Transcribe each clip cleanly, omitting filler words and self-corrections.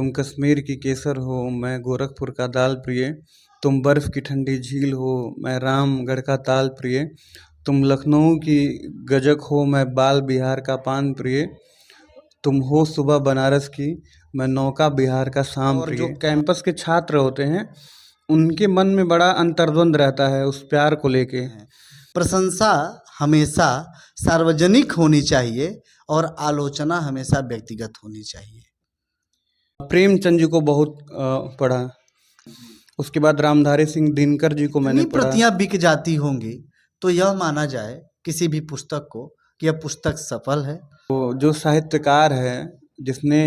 तुम कश्मीर की केसर हो, मैं गोरखपुर का दाल प्रिय। तुम बर्फ की ठंडी झील हो, मैं रामगढ़ का ताल प्रिय। तुम लखनऊ की गजक हो, मैं बाल बिहार का पान प्रिय। तुम हो सुबह बनारस की, मैं नौका बिहार का शाम और प्रिय। जो जो कैंपस के छात्र होते हैं उनके मन में बड़ा अंतर्द्वंद रहता है उस प्यार को लेके। हैं, प्रशंसा हमेशा सार्वजनिक होनी चाहिए और आलोचना हमेशा व्यक्तिगत होनी चाहिए। प्रेमचंद जी को बहुत पढ़ा। उसके बाद रामधारी सिंह दिनकर जी को मैंने इतनी पढ़ा। प्रतियां बिक जाती होंगी तो यह माना जाए किसी भी पुस्तक को कि यह पुस्तक सफल है। तो जो साहित्यकार है, जिसने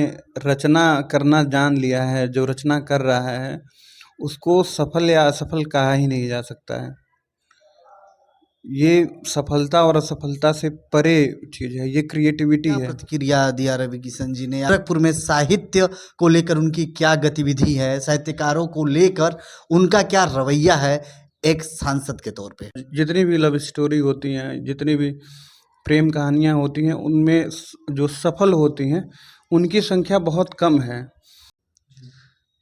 रचना करना जान लिया है, जो रचना कर रहा है, उसको सफल या असफल कहा ही नहीं जा सकता है। ये सफलता और असफलता से परे चीज है, ये क्रिएटिविटी क्या है। प्रतिक्रिया दिया रवि किशन जी ने? गोरखपुर में साहित्य को लेकर उनकी क्या गतिविधि है, साहित्यकारों को लेकर उनका क्या रवैया है एक सांसद के तौर पे? जितनी भी लव स्टोरी होती हैं, जितनी भी प्रेम कहानियाँ होती हैं, उनमें जो सफल होती हैं उनकी संख्या बहुत कम है।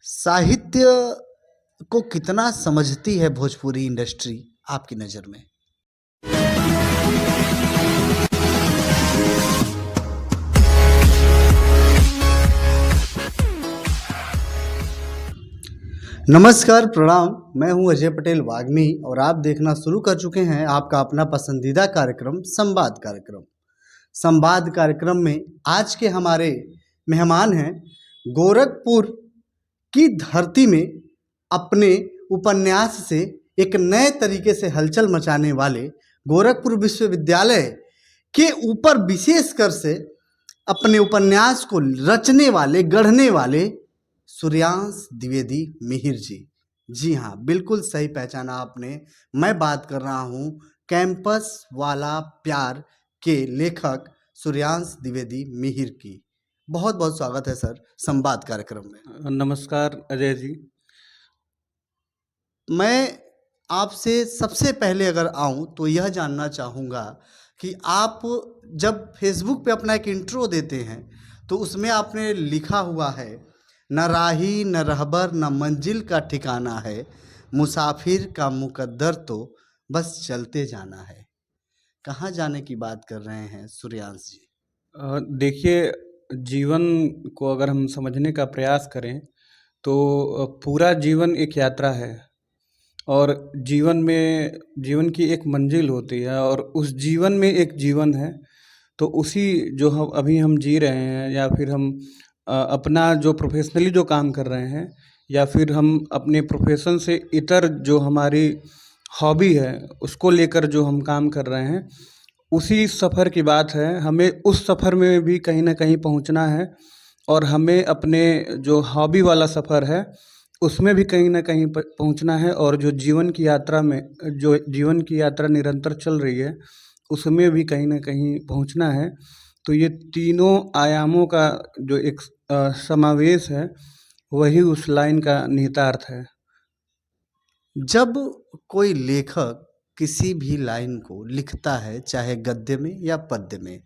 साहित्य को कितना समझती है भोजपुरी इंडस्ट्री आपकी नज़र में? नमस्कार, प्रणाम। मैं हूं अजय पटेल वाग्मी और आप देखना शुरू कर चुके हैं आपका अपना पसंदीदा कार्यक्रम संवाद कार्यक्रम। संवाद कार्यक्रम में आज के हमारे मेहमान हैं गोरखपुर की धरती में अपने उपन्यास से एक नए तरीके से हलचल मचाने वाले, गोरखपुर विश्वविद्यालय के ऊपर विशेषकर से अपने उपन्यास को रचने वाले, गढ़ने वाले सूर्यांश द्विवेदी मिहिर जी। जी हाँ, बिल्कुल सही पहचाना आपने। मैं बात कर रहा हूँ कैंपस वाला प्यार के लेखक सूर्यांश द्विवेदी मिहिर की। बहुत बहुत स्वागत है सर संवाद कार्यक्रम में। नमस्कार अजय जी। मैं आपसे सबसे पहले अगर आऊं तो यह जानना चाहूँगा कि आप जब फेसबुक पे अपना एक इंट्रो देते हैं तो उसमें आपने लिखा हुआ है, न राही न रहबर न मंजिल का ठिकाना है, मुसाफिर का मुकद्दर तो बस चलते जाना है। कहाँ जाने की बात कर रहे हैं सूर्यांश जी? देखिए, जीवन को अगर हम समझने का प्रयास करें तो पूरा जीवन एक यात्रा है और जीवन की एक मंजिल होती है और उस जीवन में एक जीवन है। तो उसी जो हम जी रहे हैं, या फिर हम अपना जो प्रोफेशनली जो काम कर रहे हैं, या फिर हम अपने प्रोफेशन से इतर जो हमारी हॉबी है उसको लेकर जो हम काम कर रहे हैं, उसी सफ़र की बात है। हमें उस सफ़र में भी कहीं ना कहीं पहुंचना है और हमें अपने जो हॉबी वाला सफ़र है उसमें भी कहीं ना कहीं पहुंचना है, और जो जीवन की यात्रा निरंतर चल रही है उसमें भी कहीं ना कहीं पहुंचना है। तो ये तीनों आयामों का जो एक समावेश है, वही उस लाइन का निहितार्थ है। जब कोई लेखक किसी भी लाइन को लिखता है, चाहे गद्य में या पद्य में,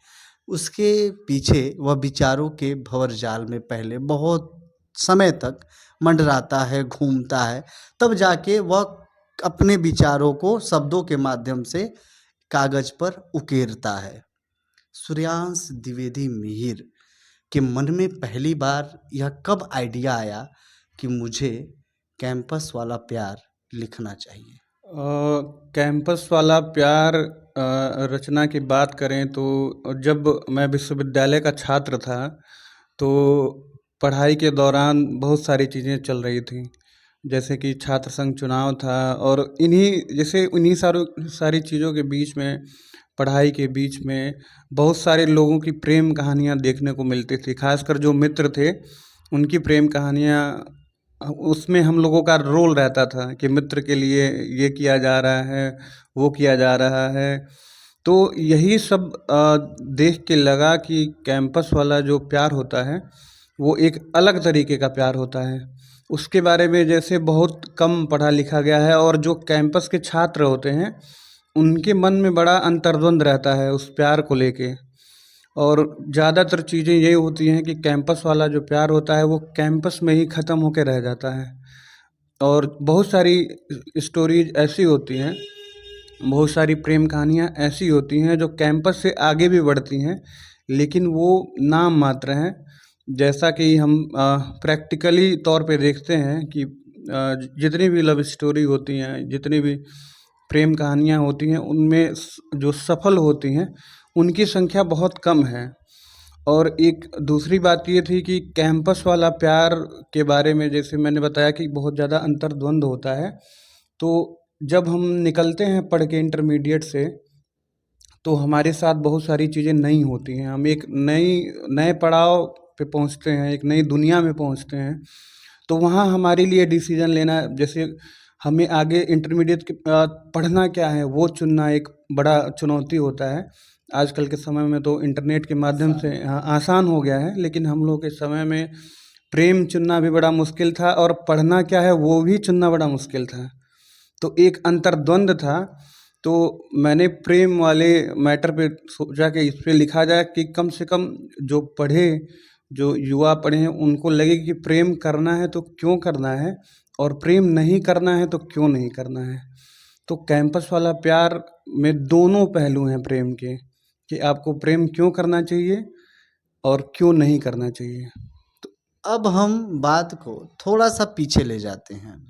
उसके पीछे वह विचारों के भंवरजाल में पहले बहुत समय तक मंडराता है, घूमता है, तब जाके वह अपने विचारों को शब्दों के माध्यम से कागज पर उकेरता है। सूर्यांश द्विवेदी मिहिर के मन में पहली बार यह कब आइडिया आया कि मुझे कैंपस वाला प्यार लिखना चाहिए? कैंपस वाला प्यार रचना की बात करें तो जब मैं विश्वविद्यालय का छात्र था तो पढ़ाई के दौरान बहुत सारी चीज़ें चल रही थी, जैसे कि छात्र संघ चुनाव था, और इन्हीं सारी चीज़ों के बीच में, पढ़ाई के बीच में बहुत सारे लोगों की प्रेम कहानियाँ देखने को मिलती थी। खासकर जो मित्र थे उनकी प्रेम कहानियाँ, उसमें हम लोगों का रोल रहता था कि मित्र के लिए ये किया जा रहा है, वो किया जा रहा है। तो यही सब देख के लगा कि कैंपस वाला जो प्यार होता है वो एक अलग तरीके का प्यार होता है। उसके बारे में जैसे बहुत कम पढ़ा लिखा गया है, और जो कैंपस के छात्र होते हैं उनके मन में बड़ा अंतर्द्वंद रहता है उस प्यार को लेके। और ज़्यादातर चीज़ें ये होती हैं कि कैंपस वाला जो प्यार होता है वो कैंपस में ही ख़त्म होके रह जाता है। और बहुत सारी स्टोरीज ऐसी होती हैं, बहुत सारी प्रेम कहानियाँ ऐसी होती हैं जो कैंपस से आगे भी बढ़ती हैं, लेकिन वो नाम मात्र हैं। जैसा कि हम प्रैक्टिकली तौर पे देखते हैं कि जितनी भी लव स्टोरी होती हैं, जितनी भी प्रेम कहानियाँ होती हैं, उनमें जो सफल होती हैं उनकी संख्या बहुत कम है। और एक दूसरी बात ये थी कि कैंपस वाला प्यार के बारे में जैसे मैंने बताया कि बहुत ज़्यादा अंतर्द्वंद होता है। तो जब हम निकलते हैं पढ़ के इंटरमीडिएट से, तो हमारे साथ बहुत सारी चीज़ें नई होती हैं। हम एक नए पड़ाव पे पहुंचते हैं, एक नई दुनिया में पहुंचते हैं। तो वहाँ हमारे लिए डिसीजन लेना, जैसे हमें आगे इंटरमीडिएट के पढ़ना क्या है वो चुनना एक बड़ा चुनौती होता है। आजकल के समय में तो इंटरनेट के माध्यम से हाँ आसान हो गया है, लेकिन हम लोग के समय में प्रेम चुनना भी बड़ा मुश्किल था और पढ़ना क्या है वो भी चुनना बड़ा मुश्किल था। तो एक अंतर्द्वंद था। तो मैंने प्रेम वाले मैटर पे सोचा कि इस पे लिखा जाए कि कम से कम जो पढ़े, जो युवा पढ़े हैं उनको लगे कि प्रेम करना है तो क्यों करना है, और प्रेम नहीं करना है तो क्यों नहीं करना है। तो कैंपस वाला प्यार में दोनों पहलू हैं प्रेम के, कि आपको प्रेम क्यों करना चाहिए और क्यों नहीं करना चाहिए। अब हम बात को थोड़ा सा पीछे ले जाते हैं।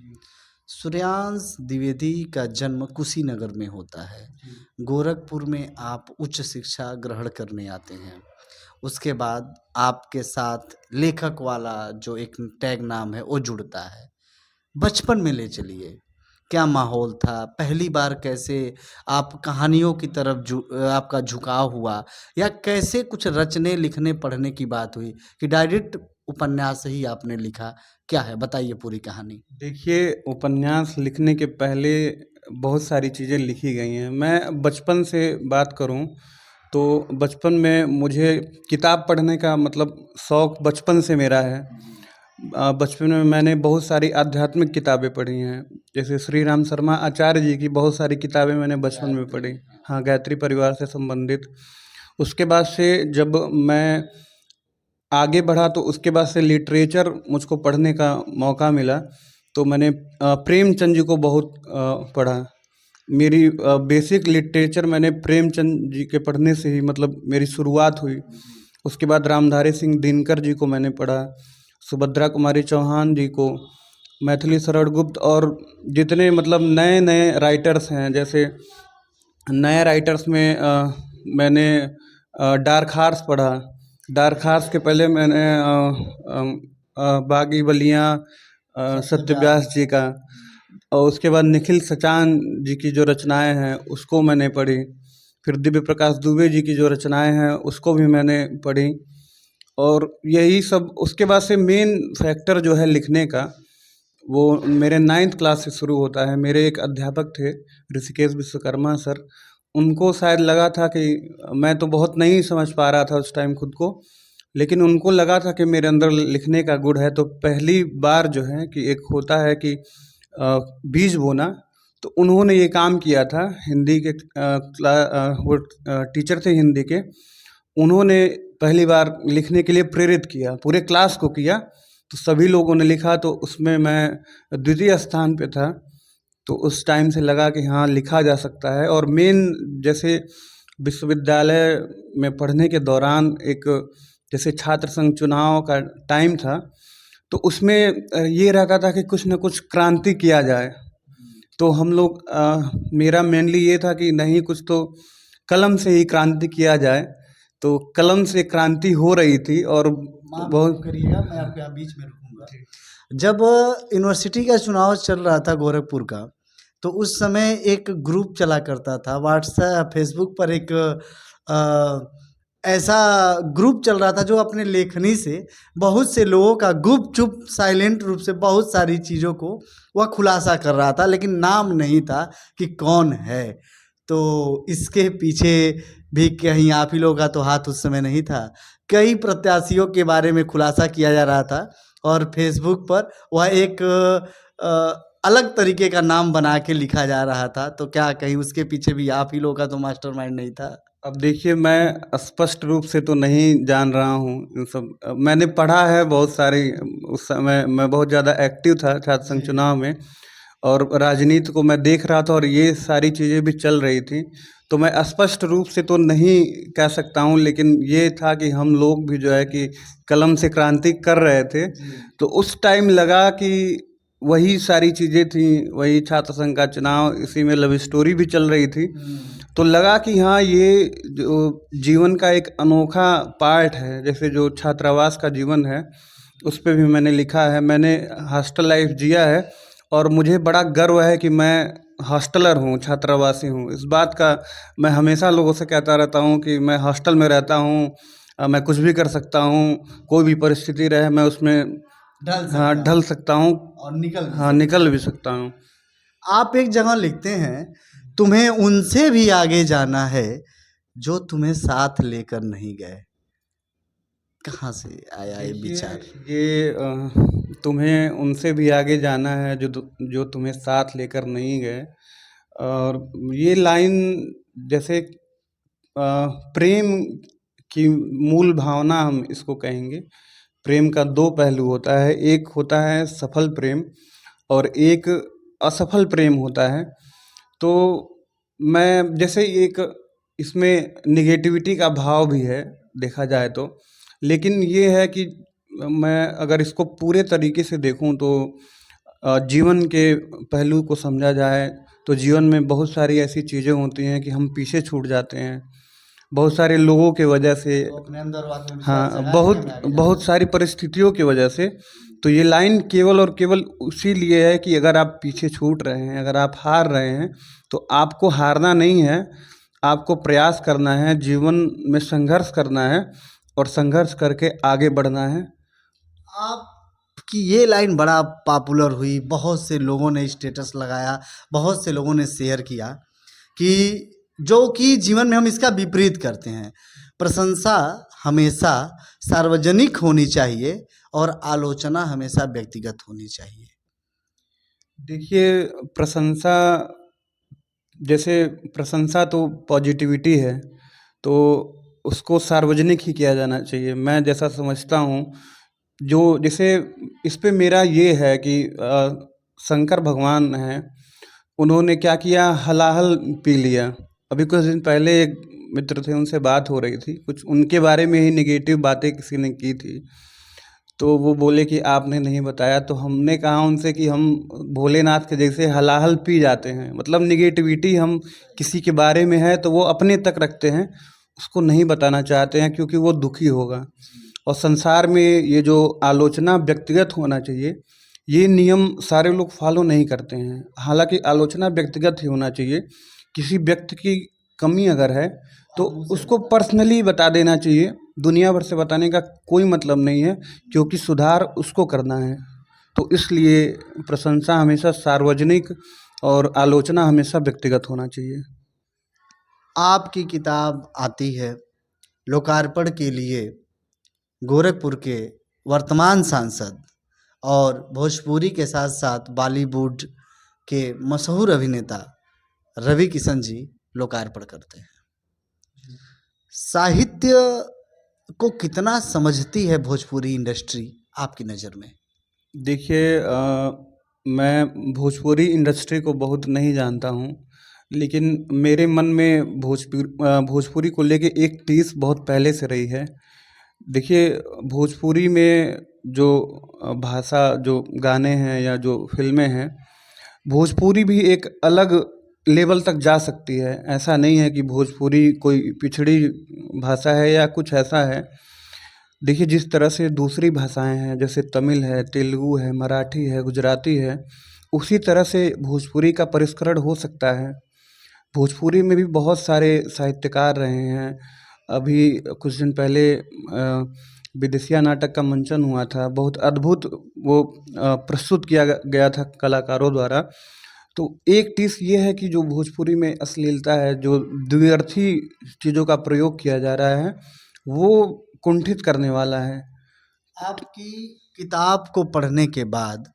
सूर्यांश द्विवेदी का जन्म कुशीनगर में होता है। गोरखपुर में आप उच्च शिक्षा ग्रहण करने आते हैं। उसके बाद आपके साथ लेखक वाला जो एक टैग नाम है वो जुड़ता है। बचपन में ले चलिए, क्या माहौल था? पहली बार कैसे आप कहानियों की तरफ आपका झुकाव हुआ, या कैसे कुछ रचने लिखने पढ़ने की बात हुई कि डायरेक्ट उपन्यास ही आपने लिखा? क्या है, बताइए पूरी कहानी। देखिए, उपन्यास लिखने के पहले बहुत सारी चीज़ें लिखी गई हैं। मैं बचपन से बात करूं तो बचपन में मुझे किताब पढ़ने का मतलब शौक़ बचपन से मेरा है। बचपन में मैंने बहुत सारी आध्यात्मिक किताबें पढ़ी हैं। जैसे श्री राम शर्मा आचार्य जी की बहुत सारी किताबें मैंने बचपन में पढ़ी। हाँ, गायत्री परिवार से संबंधित। उसके बाद से जब मैं आगे बढ़ा तो उसके बाद से लिटरेचर मुझको पढ़ने का मौका मिला। तो मैंने प्रेमचंद जी को बहुत पढ़ा। मेरी बेसिक लिटरेचर मैंने प्रेमचंद जी के पढ़ने से ही मतलब मेरी शुरुआत हुई। उसके बाद रामधारी सिंह दिनकर जी को मैंने पढ़ा, सुभद्रा कुमारी चौहान जी को, मैथिली शरण गुप्त, और जितने मतलब नए नए राइटर्स हैं। जैसे नए राइटर्स में मैंने डार्क हॉर्स पढ़ा। डार्क हॉर्स के पहले मैंने बागी बलियाँ सत्यव्यास जी का, और उसके बाद निखिल सचान जी की जो रचनाएं हैं उसको मैंने पढ़ी। फिर दिव्य प्रकाश दुबे जी की जो रचनाएं हैं उसको भी मैंने पढ़ी। और यही सब, उसके बाद से मेन फैक्टर जो है लिखने का वो मेरे 9th क्लास से शुरू होता है। मेरे एक अध्यापक थे ऋषिकेश विश्वकर्मा सर, उनको शायद लगा था कि मैं तो बहुत नहीं समझ पा रहा था उस टाइम खुद को, लेकिन उनको लगा था कि मेरे अंदर लिखने का गुण है। तो पहली बार जो है कि एक होता है कि बीज बोना, तो उन्होंने ये काम किया था। हिंदी के वो टीचर थे हिंदी के, उन्होंने पहली बार लिखने के लिए प्रेरित किया, पूरे क्लास को किया। तो सभी लोगों ने लिखा, तो उसमें मैं द्वितीय स्थान पे था। तो उस टाइम से लगा कि हाँ, लिखा जा सकता है। और मेन जैसे विश्वविद्यालय में पढ़ने के दौरान एक जैसे छात्र संघ चुनाव का टाइम था, तो उसमें ये रहता था कि कुछ न कुछ क्रांति किया जाए। तो हम लोग मेरा मेनली ये था कि नहीं, कुछ तो कलम से ही क्रांति किया जाए। तो कलम से क्रांति हो रही थी। और बहुत करिएगा, मैं आपके यहाँ बीच में रुकूंगा। जब यूनिवर्सिटी का चुनाव चल रहा था गोरखपुर का, तो उस समय एक ग्रुप चला करता था व्हाट्सएप फेसबुक पर, एक ऐसा ग्रुप चल रहा था जो अपने लेखनी से बहुत से लोगों का गुप चुप साइलेंट रूप से बहुत सारी चीज़ों को वह खुलासा कर रहा था, लेकिन नाम नहीं था कि कौन है। तो इसके पीछे भी कहीं आप ही लोगों का तो हाथ उस समय नहीं था। कई प्रत्याशियों के बारे में खुलासा किया जा रहा था और फेसबुक पर वह एक अलग तरीके का नाम बना के लिखा जा रहा था। तो क्या कहीं उसके पीछे भी आप ही लोगों का तो मास्टरमाइंड नहीं था? अब देखिए, मैं स्पष्ट रूप से तो नहीं जान रहा हूँ इन सब। मैंने पढ़ा है बहुत सारी। उस समय मैं बहुत ज़्यादा एक्टिव था छात्र संघ जी। चुनाव में, और राजनीति को मैं देख रहा था और ये सारी चीज़ें भी चल रही थी। तो मैं स्पष्ट रूप से तो नहीं कह सकता हूँ, लेकिन ये था कि हम लोग भी जो है कि कलम से क्रांति कर रहे थे। जी। तो उस टाइम लगा कि वही सारी चीज़ें थी, वही छात्र संघ का चुनाव, इसी में लव स्टोरी भी चल रही थी। तो लगा कि हाँ, ये जो जीवन का एक अनोखा पार्ट है, जैसे जो छात्रावास का जीवन है, उस पे भी मैंने लिखा है। मैंने हॉस्टल लाइफ जिया है और मुझे बड़ा गर्व है कि मैं हॉस्टलर हूँ, छात्रावासी हूँ। इस बात का मैं हमेशा लोगों से कहता रहता हूँ कि मैं हॉस्टल में रहता हूँ। मैं कुछ भी कर सकता हूँ, कोई भी परिस्थिति रहे मैं उसमें ढल हाँ सकता ढल है सकता हूँ। और निकल भी हाँ, सकता निकल है। भी सकता हूँ। आप एक जगह लिखते हैं, तुम्हें उनसे भी आगे जाना है जो तुम्हें साथ लेकर नहीं गए। कहाँ से आया ये देखिए, विचार? ये तुम्हें उनसे भी आगे जाना है जो तुम्हें साथ लेकर नहीं गए। और ये लाइन जैसे प्रेम की मूल भावना हम इसको कहेंगे। प्रेम का दो पहलू होता है, एक होता है सफल प्रेम और एक असफल प्रेम होता है। तो मैं जैसे एक इसमें निगेटिविटी का भाव भी है देखा जाए तो, लेकिन ये है कि मैं अगर इसको पूरे तरीके से देखूं तो जीवन के पहलू को समझा जाए तो जीवन में बहुत सारी ऐसी चीज़ें होती हैं कि हम पीछे छूट जाते हैं बहुत सारे लोगों के वजह से। तो अपने अंदर आत्मविश्वास हाँ, जगाए कि बहुत हमें आगे जाना बहुत है। सारी परिस्थितियों की वजह से। तो ये लाइन केवल और केवल उसी लिए है कि अगर आप पीछे छूट रहे हैं, अगर आप हार रहे हैं, तो आपको हारना नहीं है, आपको प्रयास करना है, जीवन में संघर्ष करना है और संघर्ष करके आगे बढ़ना है। आपकी ये लाइन बड़ा पॉपुलर हुई, बहुत से लोगों ने स्टेटस लगाया, बहुत से लोगों ने शेयर किया कि जो कि जीवन में हम इसका विपरीत करते हैं। प्रशंसा हमेशा सार्वजनिक होनी चाहिए और आलोचना हमेशा व्यक्तिगत होनी चाहिए। देखिए, प्रशंसा जैसे प्रशंसा तो पॉजिटिविटी है, तो उसको सार्वजनिक ही किया जाना चाहिए। मैं जैसा समझता हूँ, जो जैसे इस पे मेरा ये है कि शंकर भगवान हैं, उन्होंने क्या किया, हलाहल पी लिया। अभी कुछ दिन पहले एक मित्र थे, उनसे बात हो रही थी, कुछ उनके बारे में ही निगेटिव बातें किसी ने की थी। तो वो बोले कि आपने नहीं बताया। तो हमने कहा उनसे कि हम भोलेनाथ के जैसे हलाहल पी जाते हैं, मतलब निगेटिविटी हम किसी के बारे में है तो वो अपने तक रखते हैं, उसको नहीं बताना चाहते हैं क्योंकि वो दुखी होगा। और संसार में ये जो आलोचना व्यक्तिगत होना चाहिए, ये नियम सारे लोग फॉलो नहीं करते हैं। हालांकि आलोचना व्यक्तिगत ही होना चाहिए। किसी व्यक्ति की कमी अगर है तो उसको पर्सनली बता देना चाहिए, दुनिया भर से बताने का कोई मतलब नहीं है, क्योंकि सुधार उसको करना है। तो इसलिए प्रशंसा हमेशा सार्वजनिक और आलोचना हमेशा व्यक्तिगत होना चाहिए। आपकी किताब आती है लोकार्पण के लिए गोरखपुर के वर्तमान सांसद और भोजपुरी के साथ साथ बॉलीवुड के मशहूर अभिनेता रवि किशन जी लोकार्पण करते हैं। साहित्य को कितना समझती है भोजपुरी इंडस्ट्री आपकी नज़र में? देखिए, मैं भोजपुरी इंडस्ट्री को बहुत नहीं जानता हूँ, लेकिन मेरे मन में भोजपुरी को लेके एक टीस बहुत पहले से रही है। देखिए, भोजपुरी में जो भाषा, जो गाने हैं या जो फ़िल्में हैं, भोजपुरी भी एक अलग लेवल तक जा सकती है। ऐसा नहीं है कि भोजपुरी कोई पिछड़ी भाषा है या कुछ ऐसा है। देखिए, जिस तरह से दूसरी भाषाएं हैं, जैसे तमिल है, तेलुगु है, मराठी है, गुजराती है, उसी तरह से भोजपुरी का परिष्करण हो सकता है। भोजपुरी में भी बहुत सारे साहित्यकार रहे हैं। अभी कुछ दिन पहले विदेशिया नाटक का मंचन हुआ था, बहुत अद्भुत वो प्रस्तुत किया गया था कलाकारों द्वारा। तो एक टिप्स ये है कि जो भोजपुरी में अश्लीलता है, जो द्व्यर्थी चीज़ों का प्रयोग किया जा रहा है, वो कुंठित करने वाला है। आपकी किताब को पढ़ने के बाद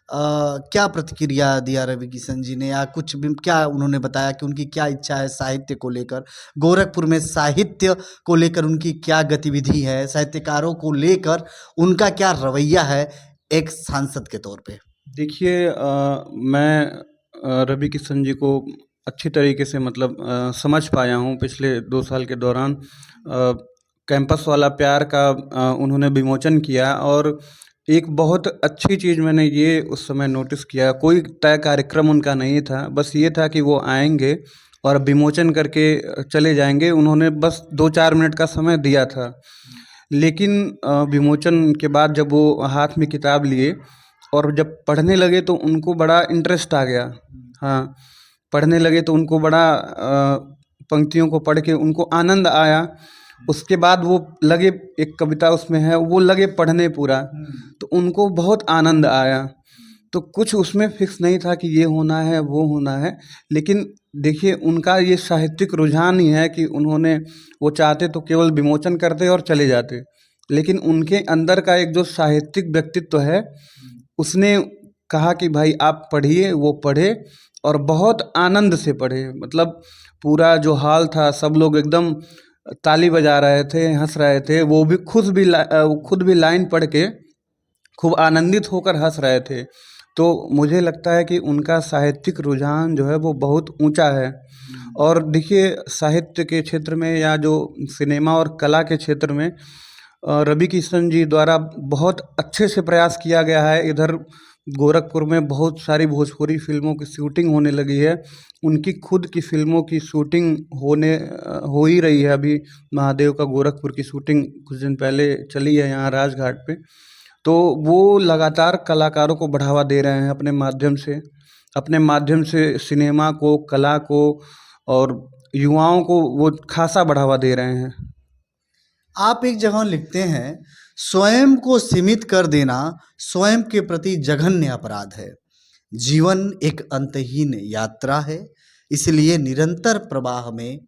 क्या प्रतिक्रिया दिया रवि किशन जी ने, या कुछ भी क्या उन्होंने बताया कि उनकी क्या इच्छा है साहित्य को लेकर, गोरखपुर में साहित्य को लेकर उनकी क्या गतिविधि है, साहित्यकारों को लेकर उनका क्या रवैया है एक सांसद के तौर पे? देखिए मैं रवि किशन जी को अच्छी तरीके से मतलब समझ पाया हूँ पिछले 2 साल के दौरान। कैंपस वाला प्यार का उन्होंने विमोचन किया और एक बहुत अच्छी चीज़ मैंने ये उस समय नोटिस किया, कोई तय कार्यक्रम उनका नहीं था, बस ये था कि वो आएँगे और विमोचन करके चले जाएँगे। उन्होंने बस 2-4 मिनट का समय दिया था। लेकिन विमोचन के बाद जब वो हाथ में किताब लिए और जब पढ़ने लगे तो उनको बड़ा इंटरेस्ट आ गया। हाँ, पढ़ने लगे तो उनको बड़ा पंक्तियों को पढ़ के उनको आनंद आया। उसके बाद वो लगे, एक कविता उसमें है, वो लगे पढ़ने पूरा, तो उनको बहुत आनंद आया। तो कुछ उसमें फिक्स नहीं था कि ये होना है, वो होना है, लेकिन देखिए उनका ये साहित्यिक रुझान ही है कि उन्होंने, वो चाहते तो केवल विमोचन करते और चले जाते, लेकिन उनके अंदर का एक जो साहित्यिक व्यक्तित्व है, उसने कहा कि भाई आप पढ़िए, वो पढ़े और बहुत आनंद से पढ़े। मतलब पूरा जो हाल था, सब लोग एकदम ताली बजा रहे थे, हंस रहे थे, वो भी खुद भी लाइन पढ़ के खूब आनंदित होकर हंस रहे थे। तो मुझे लगता है कि उनका साहित्यिक रुझान जो है वो बहुत ऊंचा है। और देखिए साहित्य के क्षेत्र में या जो सिनेमा और कला के क्षेत्र में रवि किशन जी द्वारा बहुत अच्छे से प्रयास किया गया है। इधर गोरखपुर में बहुत सारी भोजपुरी फिल्मों की शूटिंग होने लगी है, उनकी खुद की फिल्मों की शूटिंग हो ही रही है। अभी महादेव का गोरखपुर की शूटिंग कुछ दिन पहले चली है यहाँ राजघाट पे। तो वो लगातार कलाकारों को बढ़ावा दे रहे हैं अपने माध्यम से सिनेमा को, कला को और युवाओं को वो खासा बढ़ावा दे रहे हैं। आप एक जगह लिखते हैं, स्वयं को सीमित कर देना स्वयं के प्रति जघन्य अपराध है। जीवन एक अंतहीन यात्रा है, इसलिए निरंतर प्रवाह में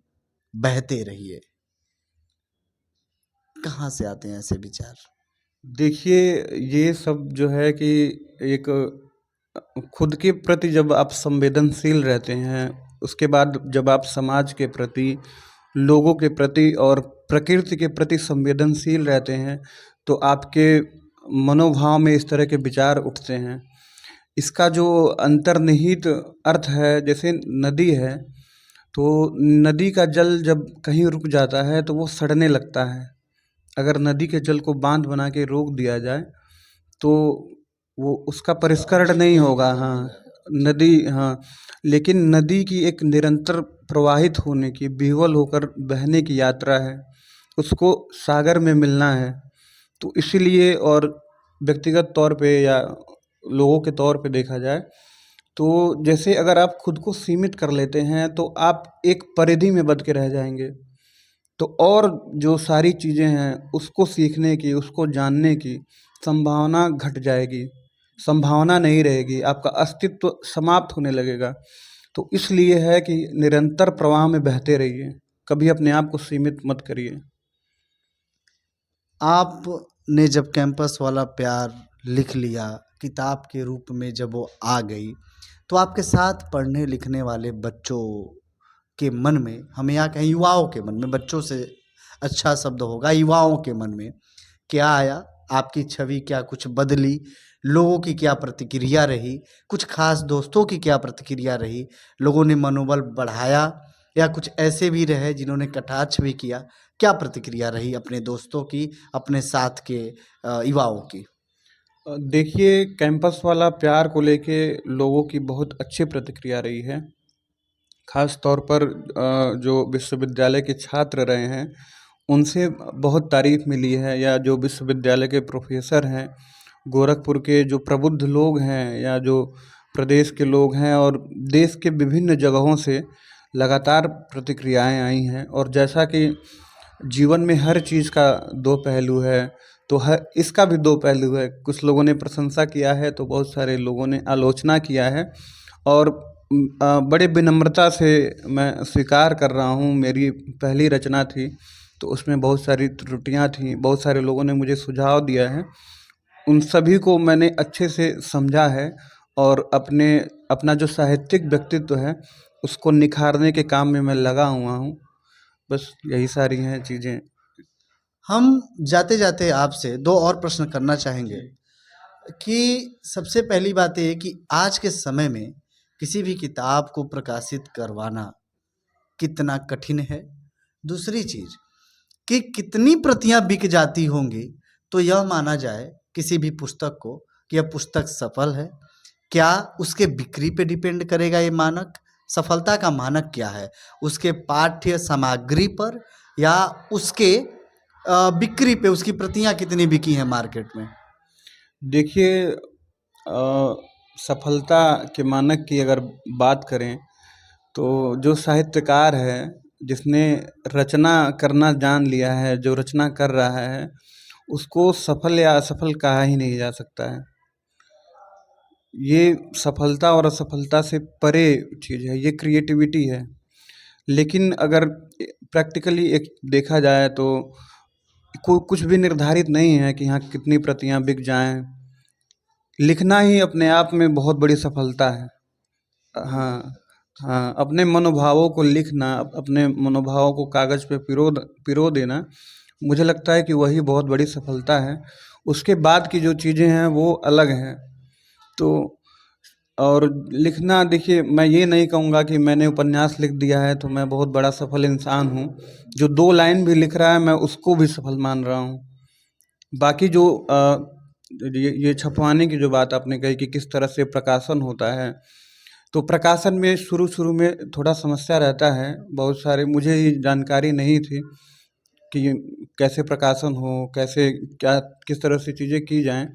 बहते रहिए। कहाँ से आते हैं ऐसे विचार? देखिए ये सब जो है कि एक खुद के प्रति जब आप संवेदनशील रहते हैं, उसके बाद जब आप समाज के प्रति, लोगों के प्रति और प्रकृति के प्रति संवेदनशील रहते हैं, तो आपके मनोभाव में इस तरह के विचार उठते हैं। इसका जो अंतर्निहित अर्थ है, जैसे नदी है, तो नदी का जल जब कहीं रुक जाता है तो वो सड़ने लगता है। अगर नदी के जल को बांध बना के रोक दिया जाए तो वो उसका परिष्करण नहीं होगा। हाँ, नदी, हाँ, लेकिन नदी की एक निरंतर प्रवाहित होने की, विह्वल होकर बहने की यात्रा है, उसको सागर में मिलना है। तो इसीलिए, और व्यक्तिगत तौर पे या लोगों के तौर पे देखा जाए तो जैसे अगर आप खुद को सीमित कर लेते हैं तो आप एक परिधि में बंध के रह जाएंगे। तो और जो सारी चीज़ें हैं उसको सीखने की, उसको जानने की संभावना घट जाएगी, संभावना नहीं रहेगी, आपका अस्तित्व समाप्त होने लगेगा। तो इसलिए है कि निरंतर प्रवाह में बहते रहिए, कभी अपने आप को सीमित मत करिए। आपने जब कैंपस वाला प्यार लिख लिया, किताब के रूप में जब वो आ गई, तो आपके साथ पढ़ने लिखने वाले बच्चों के मन में, हम यहाँ कहें युवाओं के मन में, बच्चों से अच्छा शब्द होगा, युवाओं के मन में क्या आया? आपकी छवि क्या कुछ बदली? लोगों की क्या प्रतिक्रिया रही? कुछ खास दोस्तों की क्या प्रतिक्रिया रही? लोगों ने मनोबल बढ़ाया या कुछ ऐसे भी रहे जिन्होंने कटाक्ष भी किया? क्या प्रतिक्रिया रही अपने दोस्तों की, अपने साथ के युवाओं की? देखिए कैंपस वाला प्यार को लेके लोगों की बहुत अच्छी प्रतिक्रिया रही है। खास तौर पर जो विश्वविद्यालय के छात्र रहे हैं उनसे बहुत तारीफ़ मिली है, या जो विश्वविद्यालय के प्रोफेसर हैं, गोरखपुर के जो प्रबुद्ध लोग हैं, या जो प्रदेश के लोग हैं और देश के विभिन्न जगहों से लगातार प्रतिक्रियाएं आई हैं। और जैसा कि जीवन में हर चीज़ का दो पहलू है, तो हर इसका भी दो पहलू है। कुछ लोगों ने प्रशंसा किया है तो बहुत सारे लोगों ने आलोचना किया है। और बड़े विनम्रता से मैं स्वीकार कर रहा हूँ, मेरी पहली रचना थी तो उसमें बहुत सारी त्रुटियां थीं, बहुत सारे लोगों ने मुझे सुझाव दिया है। उन सभी को मैंने अच्छे से समझा है और अपना जो साहित्यिक व्यक्तित्व है उसको निखारने के काम में मैं लगा हुआ हूँ। बस यही सारी हैं चीज़ें। हम जाते जाते आपसे दो और प्रश्न करना चाहेंगे कि सबसे पहली बात ये है कि आज के समय में किसी भी किताब को प्रकाशित करवाना कितना कठिन है। दूसरी चीज कि कितनी प्रतियां बिक जाती होंगी तो यह माना जाए किसी भी पुस्तक को कि यह पुस्तक सफल है। क्या उसके बिक्री पे डिपेंड करेगा ये मानक? सफलता का मानक क्या है? उसके पाठ्य सामग्री पर या उसके बिक्री पे, उसकी प्रतियां कितनी बिकी हैं मार्केट में? देखिए, सफलता के मानक की अगर बात करें तो जो साहित्यकार है, जिसने रचना करना जान लिया है, जो रचना कर रहा है, उसको सफल या असफल कहा ही नहीं जा सकता है। ये सफलता और असफलता से परे चीज़ है, ये क्रिएटिविटी है। लेकिन अगर प्रैक्टिकली एक देखा जाए तो कुछ भी निर्धारित नहीं है कि हाँ कितनी प्रतियां बिक जाएं। लिखना ही अपने आप में बहुत बड़ी सफलता है। हाँ, हाँ, अपने मनोभावों को लिखना, अपने मनोभावों को कागज़ पे पिरो देना, मुझे लगता है कि वही बहुत बड़ी सफलता है। उसके बाद की जो चीज़ें हैं वो अलग हैं। तो और लिखना, देखिए, मैं ये नहीं कहूँगा कि मैंने उपन्यास लिख दिया है तो मैं बहुत बड़ा सफल इंसान हूँ। जो 2 लाइन भी लिख रहा है मैं उसको भी सफल मान रहा हूँ। बाकी जो ये छपवाने की जो बात आपने कही कि किस तरह से प्रकाशन होता है, तो प्रकाशन में शुरू-शुरू में थोड़ा समस्या रहता है। बहुत सारे मुझे ही जानकारी नहीं थी कि कैसे प्रकाशन हो, कैसे क्या किस तरह से चीज़ें की जाएँ।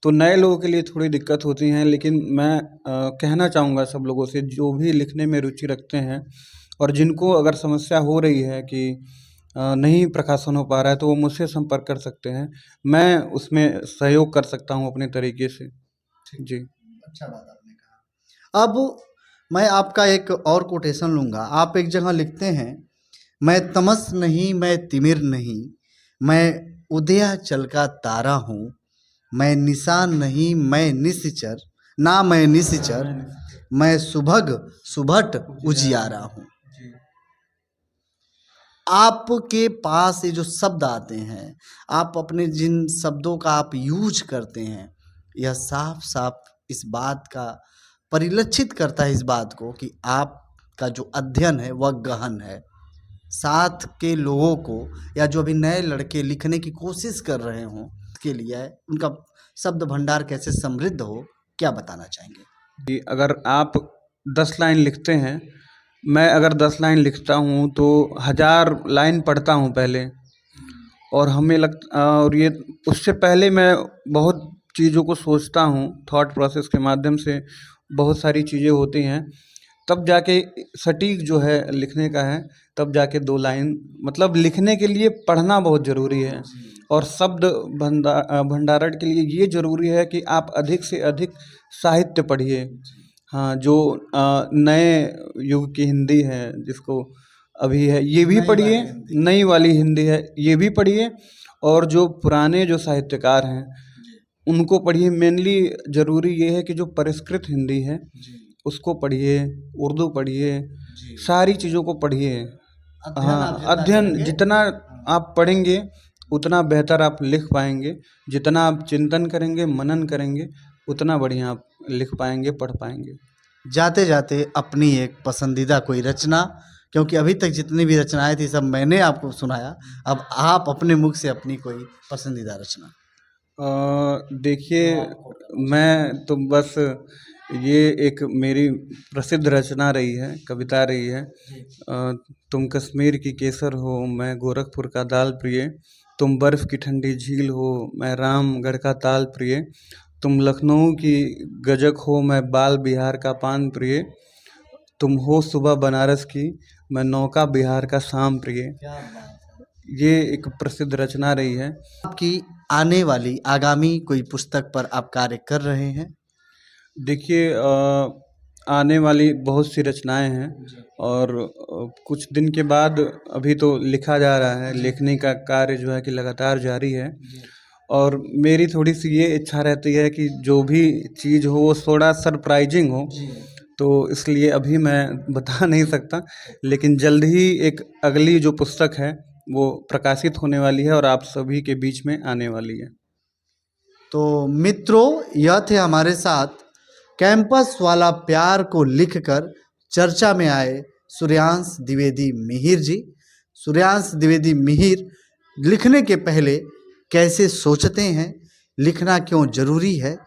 तो नए लोगों के लिए थोड़ी दिक्कत होती हैं, लेकिन मैं कहना चाहूँगा सब लोगों से जो भी लिखने में रुचि रखते हैं और जिनको अगर समस्या हो रही है कि नहीं प्रकाशन हो पा रहा है तो वो मुझसे संपर्क कर सकते हैं। मैं उसमें सहयोग कर सकता हूँ अपने तरीके से। जी। अच्छा बात आपने कहा। अब मैं आपका एक और कोटेशन लूँगा। आप एक जगह लिखते हैं, मैं तमस नहीं, मैं तिमिर नहीं, मैं उदयाचल का तारा हूँ, मैं निशान नहीं, मैं निश्चर, ना मैं निश्चर, मैं सुभग सुभट उजियारा हूँ। आपके पास ये जो शब्द आते हैं, आप अपने जिन शब्दों का आप यूज करते हैं, यह साफ साफ इस बात का परिलक्षित करता है, इस बात को कि आपका जो अध्ययन है वह गहन है। साथ के लोगों को या जो अभी नए लड़के लिखने की कोशिश कर रहे हों के लिए उनका शब्द भंडार कैसे समृद्ध हो, क्या बताना चाहेंगे? कि अगर आप 10 लाइन लिखते हैं, मैं अगर 10 लाइन लिखता हूँ तो 1000 लाइन पढ़ता हूँ पहले। और और ये उससे पहले मैं बहुत चीज़ों को सोचता हूँ, थॉट प्रोसेस के माध्यम से बहुत सारी चीज़ें होती हैं। तब जाके सटीक जो है लिखने का है, तब जाके 2 लाइन, मतलब लिखने के लिए पढ़ना बहुत ज़रूरी है। और शब्द भंडारण के लिए ये ज़रूरी है कि आप अधिक से अधिक साहित्य पढ़िए। हाँ, जो नए युग की हिंदी है जिसको अभी है ये भी पढ़िए, नई वाली हिंदी है ये भी पढ़िए, और जो पुराने जो साहित्यकार हैं उनको पढ़िए। मेनली ज़रूरी ये है कि जो परिष्कृत हिंदी है उसको पढ़िए, उर्दू पढ़िए, सारी चीज़ों को पढ़िए। हाँ, अध्ययन जितना आप पढ़ेंगे उतना बेहतर आप लिख पाएंगे। जितना आप चिंतन करेंगे, मनन करेंगे, उतना बढ़िया आप लिख पाएंगे, पढ़ पाएंगे। जाते जाते अपनी एक पसंदीदा कोई रचना, क्योंकि अभी तक जितनी भी रचनाएं थी सब मैंने आपको सुनाया, अब आप अपने मुख से अपनी कोई पसंदीदा रचना। देखिए, मैं तो बस ये एक मेरी प्रसिद्ध रचना रही है, कविता रही है। तुम कश्मीर की केसर हो, मैं गोरखपुर का दाल प्रिय, तुम बर्फ़ की ठंडी झील हो, मैं रामगढ़ का ताल प्रिय, तुम लखनऊ की गजक हो, मैं बाल बिहार का पान प्रिय, तुम हो सुबह बनारस की, मैं नौका बिहार का शाम प्रिय। ये एक प्रसिद्ध रचना रही है। आपकी आने वाली आगामी कोई पुस्तक पर आप कार्य कर रहे हैं? देखिए, आने वाली बहुत सी रचनाएं हैं और कुछ दिन के बाद, अभी तो लिखा जा रहा है, लिखने का कार्य जो है कि लगातार जारी है। और मेरी थोड़ी-सी ये इच्छा रहती है कि जो भी चीज़ हो वो थोड़ा सरप्राइज़िंग हो, तो इसलिए अभी मैं बता नहीं सकता, लेकिन जल्द ही एक अगली जो पुस्तक है वो प्रकाशित होने वाली है और आप सभी के बीच में आने वाली है। तो मित्रों, यह थे हमारे साथ कैंपस वाला प्यार को लिखकर चर्चा में आए सूर्यांश द्विवेदी मिहिर जी। सूर्यांश द्विवेदी मिहिर लिखने के पहले कैसे सोचते हैं, लिखना क्यों जरूरी है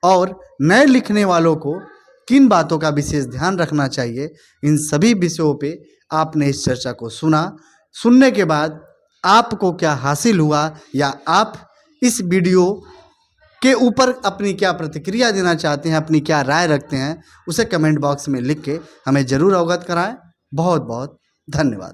और नए लिखने वालों को किन बातों का विशेष ध्यान रखना चाहिए, इन सभी विषयों पे आपने इस चर्चा को सुना। सुनने के बाद आपको क्या हासिल हुआ या आप इस वीडियो के ऊपर अपनी क्या प्रतिक्रिया देना चाहते हैं, अपनी क्या राय रखते हैं, उसे कमेंट बॉक्स में लिख के हमें ज़रूर अवगत कराएं। बहुत बहुत धन्यवाद।